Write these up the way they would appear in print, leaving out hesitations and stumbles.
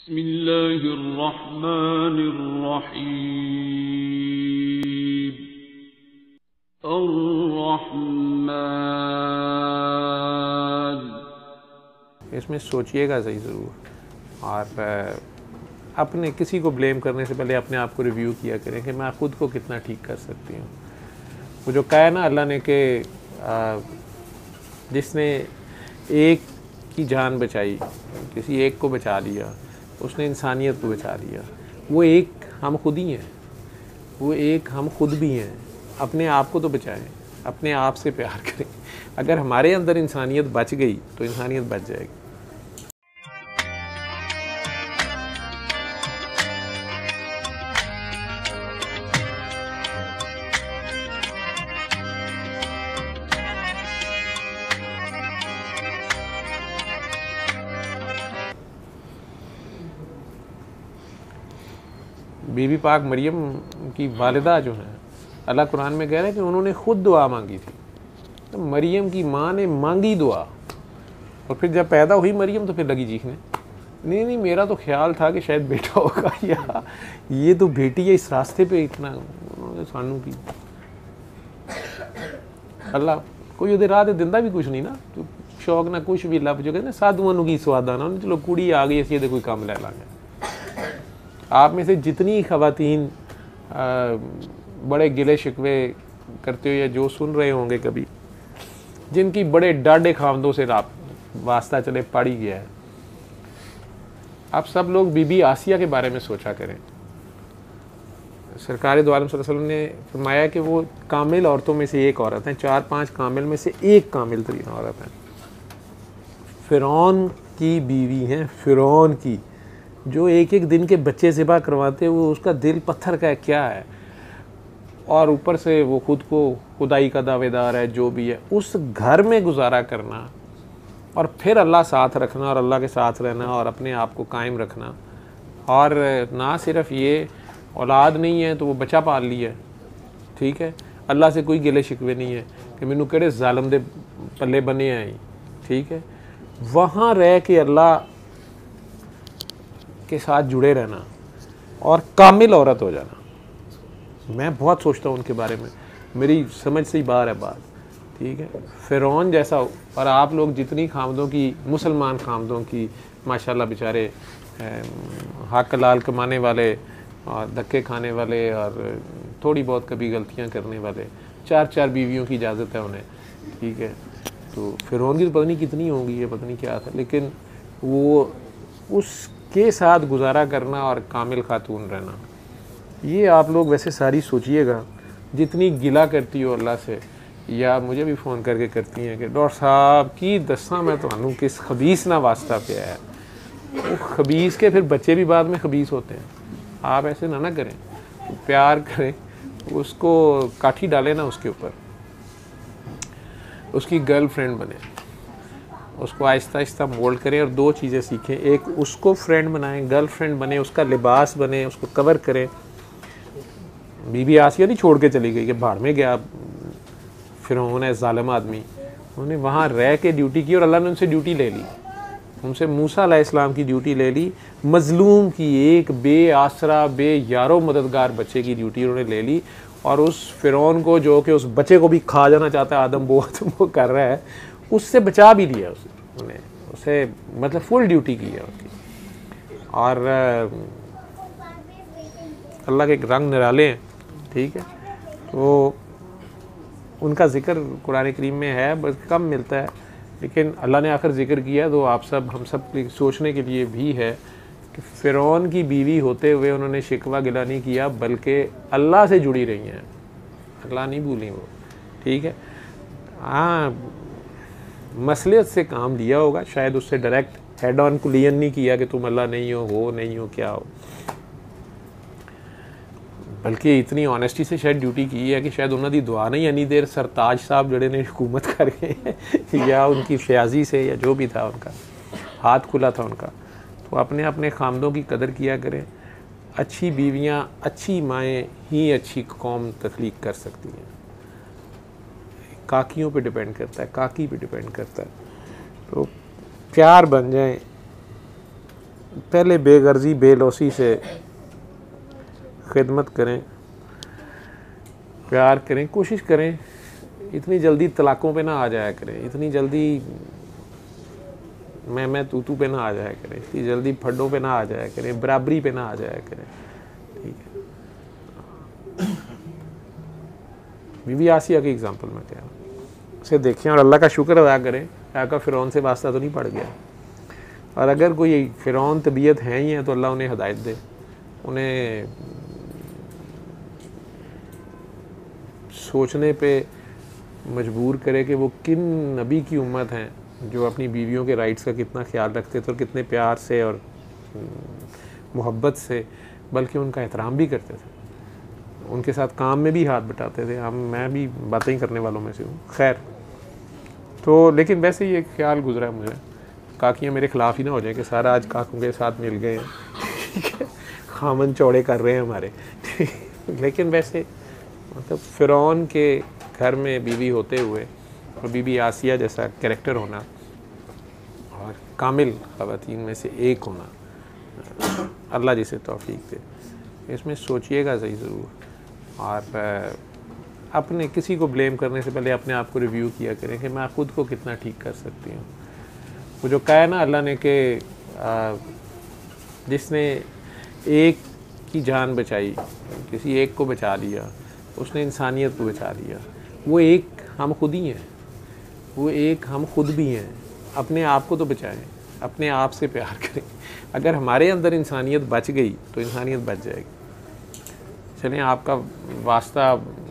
बिस्मिल्लाहिर्रहमानिर्रहीम। अर्रहमान। इसमें सोचिएगा सही ज़रूर, और अपने किसी को ब्लेम करने से पहले अपने आप को रिव्यू किया करें कि मैं ख़ुद को कितना ठीक कर सकती हूँ। वो जो कहा है ना अल्लाह ने कि जिसने एक की जान बचाई, किसी एक को बचा लिया, उसने इंसानियत को बचा लिया। वो एक हम खुद ही हैं, वो एक हम खुद भी हैं। अपने आप को तो बचाएं, अपने आप से प्यार करें। अगर हमारे अंदर इंसानियत बच गई तो इंसानियत बच जाएगी। बीबी पाक मरियम की वालिदा जो है, अल्लाह कुरान में कह रहा है कि उन्होंने ख़ुद दुआ मांगी थी। तो मरियम की माँ ने मांगी दुआ, और फिर जब पैदा हुई मरियम तो फिर लगी चीखने, नहीं नहीं मेरा तो ख्याल था कि शायद बेटा होगा, या ये तो बेटी है, इस रास्ते पे इतना सानू की अल्लाह कोई उधर राह दिंदा भी कुछ नहीं ना, तो शौक ना कुछ भी लभ जो कहते साधुआं की स्वादा ना, चलो कुड़ी आ गई असी कोई काम लै लांगे। आप में से जितनी ख़वातीन बड़े गिले शिकवे करते हो या जो सुन रहे होंगे कभी, जिनकी बड़े डाढ़े खामदों से वास्ता चले पड़ ही गया है, आप सब लोग बीबी आसिया के बारे में सोचा करें। सरकार दो आलम सल्लल्लाहु अलैहि वसल्लम ने फरमाया कि वो कामिल औरतों में से एक औरत हैं, 4-5 कामिल में से एक कामिल तरीन औरत हैं। फ़िरौन की बीवी हैं, फ़िरौन की, जो एक एक दिन के बच्चे ज़िबा करवाते, वो उसका दिल पत्थर का है क्या है, और ऊपर से वो खुद को खुदाई का दावेदार है, जो भी है। उस घर में गुजारा करना और फिर अल्लाह साथ रखना और अल्लाह के साथ रहना और अपने आप को कायम रखना, और ना सिर्फ ये औलाद नहीं है तो वो बच्चा पाल लिया, ठीक है, अल्लाह से कोई गिले शिकवे नहीं है कि मैनू केड़े जालिम दे पल्ले बने हैं, ठीक है। वहाँ रह के अल्लाह के साथ जुड़े रहना और कामिल औरत हो जाना। मैं बहुत सोचता हूँ उनके बारे में, मेरी समझ से ही बाहर है बात, ठीक है। फ़िरौन जैसा, और आप लोग जितनी खामदों की, मुसलमान खामदों की माशाल्लाह बेचारे हक लाल कमाने वाले और धक्के खाने वाले और थोड़ी बहुत कभी गलतियाँ करने वाले, 4-4 बीवियों की इजाज़त है उन्हें, ठीक है। तो फ़िरौन की तो पता नहीं कितनी होंगी, ये पता नहीं क्या था, लेकिन वो उसके साथ गुजारा करना और कामिल खातून रहना, ये आप लोग वैसे सारी सोचिएगा। जितनी गिला करती हो अल्लाह से, या मुझे भी फ़ोन करके करती हैं कि डॉक्टर साहब की दसा मैं तो किस खबीस ना वास्ता पे है, वो खबीस के फिर बच्चे भी बाद में खबीस होते हैं। आप ऐसे ना करें, प्यार करें, उसको काठी डालें ना उसके ऊपर, उसकी गर्लफ्रेंड बने, उसको आहिस्ता आहिस्ता मोल्ड करें और 2 चीज़ें सीखें। एक, उसको फ्रेंड बनाएं, गर्लफ्रेंड बने, उसका लिबास बने, उसको कवर करें। बीबी आसिया नहीं छोड़ के चली गई कि भाड़ में गया फ़िरौन है ज़ालिम आदमी, उन्होंने वहाँ रह के ड्यूटी की और अल्लाह ने उनसे ड्यूटी ले ली, उनसे मूसा अलैहिस्सलाम की ड्यूटी ले ली, मज़लूम की, एक बेआसरा बेयारो मददगार बच्चे की ड्यूटी उन्होंने ले ली। और उस फ़िरौन को, जो कि उस बच्चे को भी खा जाना चाहता है, आदम वो कर रहा है, उससे बचा भी लिया उन्हें, उसे मतलब फुल ड्यूटी की है उनकी। और अल्लाह के रंग निराले हैं, ठीक है। तो उनका ज़िक्र कुरान करीम में है, बस कम मिलता है, लेकिन अल्लाह ने आखिर ज़िक्र किया तो आप सब, हम सब सोचने के लिए भी है कि फ़िरौन की बीवी होते हुए उन्होंने शिकवा गिला नहीं किया, बल्कि अल्लाह से जुड़ी रही हैं, अल्लाह नहीं भूली वो, ठीक है। हाँ, मसलियत से काम लिया होगा, शायद उससे डायरेक्ट हेड ऑन कुलियन नहीं किया कि तुम अल्लाह नहीं हो नहीं हो, क्या हो, बल्कि इतनी ऑनेस्टी से शायद ड्यूटी की है कि शायद उन्होंने दुआ नहीं इन्नी देर सरताज साहब जड़े ने हुकूमत कर गए या उनकी फ्याजी से, या जो भी था उनका हाथ खुला था उनका। तो अपने अपने खामदों की कदर किया करें। अच्छी बीवियां, अच्छी माएँ ही अच्छी कौम तख्लीक कर सकती हैं। काकियों पे डिपेंड करता है, काकी पे डिपेंड करता है। तो प्यार बन जाए, पहले बेगर्जी बेलौसी से खिदमत करें, प्यार करें, कोशिश करें इतनी जल्दी तलाक़ों पे ना आ जाया करें, इतनी जल्दी मैं तू पे ना आ जाया करें, इतनी जल्दी फड्डों पे ना आ जाया करें, बराबरी पे ना आ जाया करें। ठीक है, बीबी आसिया की एग्जांपल मैं कह रहा हूँ, उसे देखें और अल्लाह का शुक्र अदा करें आपका फ़िरौन से वास्ता तो नहीं पड़ गया। और अगर कोई फ़िरौन तबीयत है ही है तो अल्लाह उन्हें हिदायत दे, उन्हें सोचने पे मजबूर करे कि वो किन नबी की उम्मत हैं जो अपनी बीवियों के राइट्स का कितना ख्याल रखते थे और कितने प्यार से और मोहब्बत से बल्कि उनका एहतराम भी करते थे, उनके साथ काम में भी हाथ बटाते थे। मैं भी बातें ही करने वालों में से हूँ। खैर, तो लेकिन वैसे ही एक ख्याल गुजरा मुझे, काकियाँ मेरे ख़िलाफ़ ही ना हो जाए कि सारा आज काकों के साथ मिल गए हैं, ठीक है, खामन चौड़े कर रहे हैं हमारे। लेकिन वैसे मतलब फ़िरौन के घर में बीवी होते हुए और बीबी आसिया जैसा कैरेक्टर होना और कामिल ख़वातीन में से एक होना, अल्लाह जिसे तौफीक दे, इसमें सोचिएगा सही ज़रूर। और अपने किसी को ब्लेम करने से पहले अपने आप को रिव्यू किया करें कि मैं ख़ुद को कितना ठीक कर सकती हूँ। वो जो कहा है ना अल्लाह ने कि जिसने एक की जान बचाई, किसी एक को बचा लिया, उसने इंसानियत को बचा लिया। वो एक हम खुद ही हैं, वो एक हम खुद भी हैं। अपने आप को तो बचाएं, अपने आप से प्यार करें। अगर हमारे अंदर इंसानियत बच गई तो इंसानियत बच जाएगी। चलें, आपका वास्ता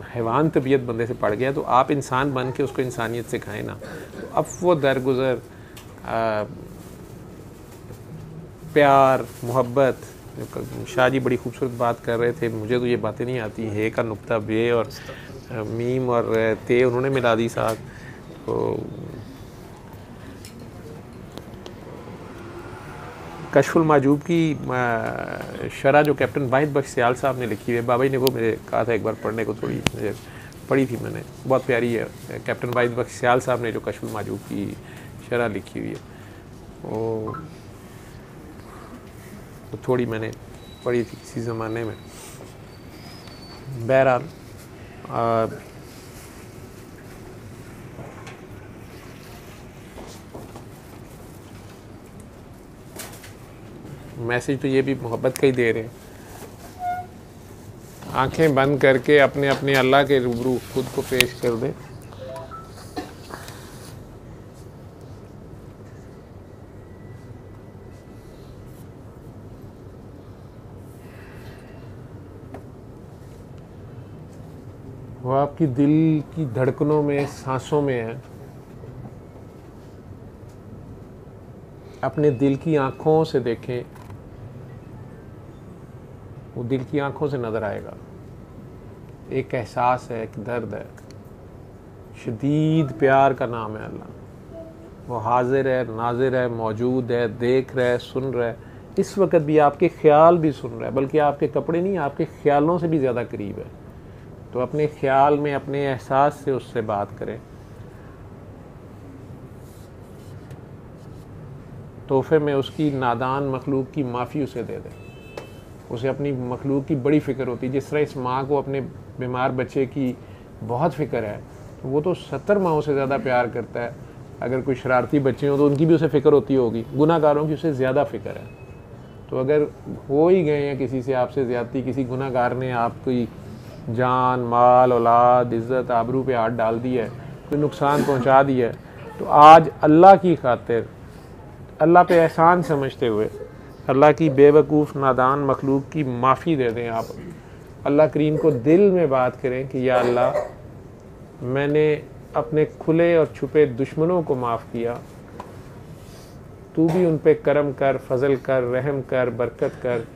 हैवान तबीयत बंदे से पड़ गया तो आप इंसान बन के उसको इंसानियत सिखाएं ना। तो अब वो दरगुज़र प्यार मोहब्बत, शाह जी बड़ी खूबसूरत बात कर रहे थे, मुझे तो ये बातें नहीं आती, हे का नुक्ता बे और मीम और ते उन्होंने मिला दी साथ। तो कशफुल माजूब की शरह जो कैप्टन वाहिद बख्श सियाल साहब ने लिखी है, बाबा जी ने वो मुझे कहा था एक बार पढ़ने को, थोड़ी मुझे पढ़ी थी मैंने, बहुत प्यारी है। कैप्टन वाहिद बख्श सियाल साहब ने जो कशफुल माजूब की शरह लिखी हुई है वो थोड़ी मैंने पढ़ी थी किसी ज़माने में। बहरहाल मैसेज तो ये भी मोहब्बत का ही दे रहे हैं। आंखें बंद करके अपने अपने अल्लाह के रूबरू खुद को पेश कर दें। वो आपकी दिल की धड़कनों में, सांसों में है। अपने दिल की आँखों से देखें, वो दिल की आँखों से नज़र आएगा। एक एहसास है, एक दर्द है। शदीद प्यार का नाम है अल्लाह। वो हाजिर है, नाजिर है, मौजूद है, देख रहा है, सुन रहा है। इस वक्त भी आपके ख्याल भी सुन रहा है, बल्कि आपके कपड़े नहीं, आपके ख्यालों से भी ज़्यादा करीब है। तो अपने ख्याल में, अपने एहसास से उससे बात करें। तोहफे में उसकी नादान मखलूक की माफ़ी उसे दे दें। उसे अपनी मखलूक की बड़ी फ़िक्र होती है। जिस तरह इस माँ को अपने बीमार बच्चे की बहुत फ़िक्र है, तो वो तो 70 माँओं से ज़्यादा प्यार करता है। अगर कोई शरारती बच्चे हों तो उनकी भी उसे फ़िक्र होती होगी, गुनाहगारों की उसे ज़्यादा फ़िक्र है। तो अगर हो ही गए हैं किसी से आपसे ज़्यादती, किसी गुनाहगार ने आपकी जान, माल, औलाद, इज़्ज़त, आबरू पे हाथ डाल दिया है, कोई नुकसान पहुंचा दिया है, तो आज अल्लाह की खातिर, अल्लाह पे एहसान समझते हुए अल्लाह की बेवकूफ़ नादान मखलूक की माफ़ी दे दें। आप अल्लाह करीम को दिल में बात करें कि या अल्लाह, मैंने अपने खुले और छुपे दुश्मनों को माफ़ किया, तू भी उन पे करम कर, फजल कर, रहम कर, बरकत कर।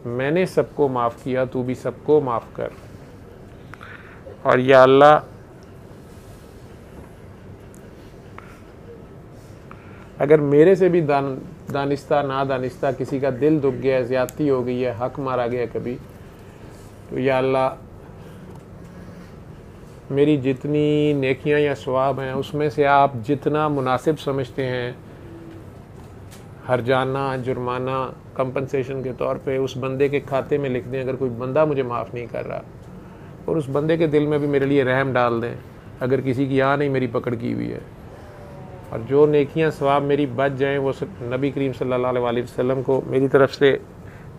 मैंने सबको माफ़ किया, तू भी सबको माफ़ कर। और या अल्लाह, अगर मेरे से भी दानिस्ता नादानिस्ता किसी का दिल दुख गया, ज़्यादती हो गई है, हक मारा गया कभी, तो या अल्लाह, मेरी जितनी नेकियां या सवाब हैं उसमें से आप जितना मुनासिब समझते हैं हर्जाना, जुर्माना, कंपनसेशन के तौर पे उस बंदे के खाते में लिख दें अगर कोई बंदा मुझे माफ़ नहीं कर रहा, और उस बंदे के दिल में भी मेरे लिए रहम डाल दें अगर किसी की यहाँ नहीं मेरी पकड़ की हुई है। और जो नेकियां सवाब मेरी बच जाएं वो नबी करीम सल्लल्लाहु अलैहि वसल्लम को मेरी तरफ से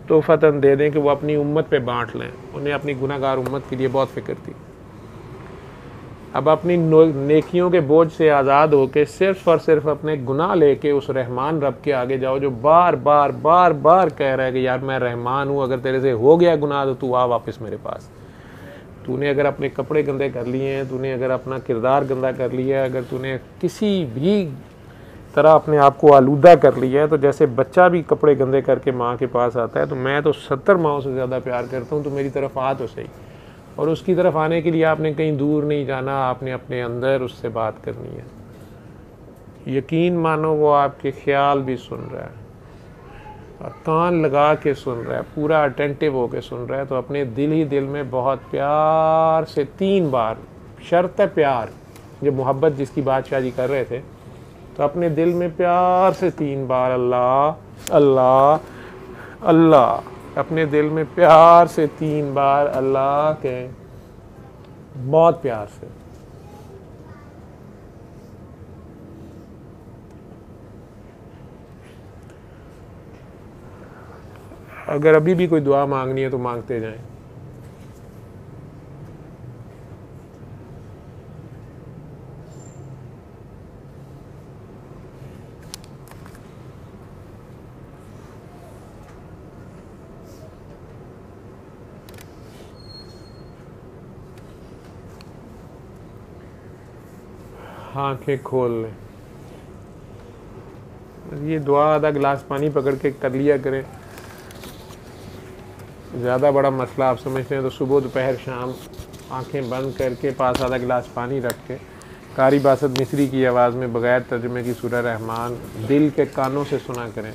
तोहफ़तन दे दें कि वो अपनी उम्मत पे बांट लें। उन्हें अपनी गुनाहगार उम्मत के लिए बहुत फ़िक्र थी। अब अपनी नेकियों के बोझ से आज़ाद होकर सिर्फ़ और सिर्फ अपने गुनाह लेके उस रहमान रब के आगे जाओ जो बार बार बार बार कह रहा है कि यार मैं रहमान हूँ, अगर तेरे से हो गया गुनाह तो तू आ वापस मेरे पास। तूने अगर अपने कपड़े गंदे कर लिए हैं, तूने अगर अपना किरदार गंदा कर लिया है, अगर तूने किसी भी तरह अपने आप को आलूदा कर लिया है, तो जैसे बच्चा भी कपड़े गंदे करके माँ के पास आता है, तो मैं तो 70 माओं से ज़्यादा प्यार करता हूँ, तो मेरी तरफ आ तो सही। और उसकी तरफ आने के लिए आपने कहीं दूर नहीं जाना, आपने अपने अंदर उससे बात करनी है। यकीन मानो वो आपके ख्याल भी सुन रहा है और कान लगा के सुन रहा है, पूरा अटेंटिव होके सुन रहा है। तो अपने दिल ही दिल में बहुत प्यार से 3 बार, शर्त है प्यार, जो मोहब्बत जिसकी बात शाह जी कर रहे थे, तो अपने दिल में प्यार से 3 बार अल्लाह अल्लाह अल्लाह, अपने दिल में प्यार से 3 बार अल्लाह कहें, बहुत प्यार से। अगर अभी भी कोई दुआ मांगनी है तो मांगते जाएं। आंखें खोल लें। ये दुआ आधा गिलास पानी पकड़ के कर लिया करें। ज़्यादा बड़ा मसला आप समझते हैं तो सुबह दोपहर शाम आंखें बंद करके पास आधा गिलास पानी रख के कारी बासत मिस्री की आवाज़ में बग़ैर तर्जुमे की सूरह रहमान दिल के कानों से सुना करें।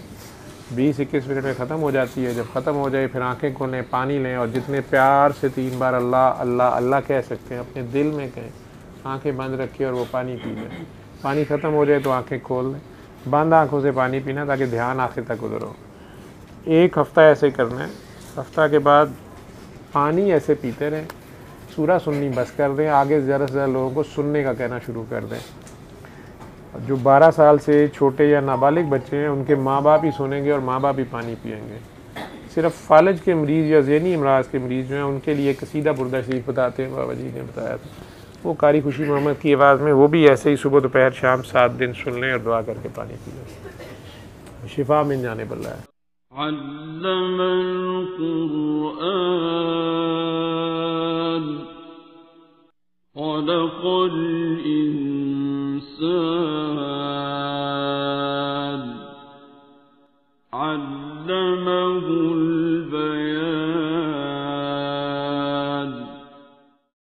20-21 मिनट में ख़त्म हो जाती है। जब ख़त्म हो जाए फिर आंखें खोलें, पानी लें और जितने प्यार से 3 बार अल्लाह अल्लाह अल्लाह कह सकते हैं अपने दिल में कहें। आंखें बंद रखिए और वो पानी पी लें। पानी ख़त्म हो जाए तो आंखें खोल लें। बंद आंखों से पानी पीना ताकि ध्यान आखिर तक उधर हो। 1 हफ़्ता ऐसे करना है। हफ्ता के बाद पानी ऐसे पीते रहें। सूरह सुननी बस कर दें। आगे ज़्यादा से ज़्यादा लोगों को सुनने का कहना शुरू कर दें। जो 12 साल से छोटे या नाबालिग बच्चे हैं उनके माँ बाप ही सुनेंगे और माँ बाप ही पानी पिएंगे। सिर्फ फालज के मरीज़ या ज़हनी अमराज के मरीज़ जो हैं उनके लिए कसीदा बुर्दा शरीफ बताते हैं, बाबा जी ने बताया था, वो कारी खुशी मोहम्मद की आवाज़ में, वो भी ऐसे ही सुबह दोपहर शाम 7 दिन सुन लें और दुआ करके पानी पी लें। शिफा मिल जाने वाला है। अल्लमल कुरआन खलक़ल इंसान अल्लमहुल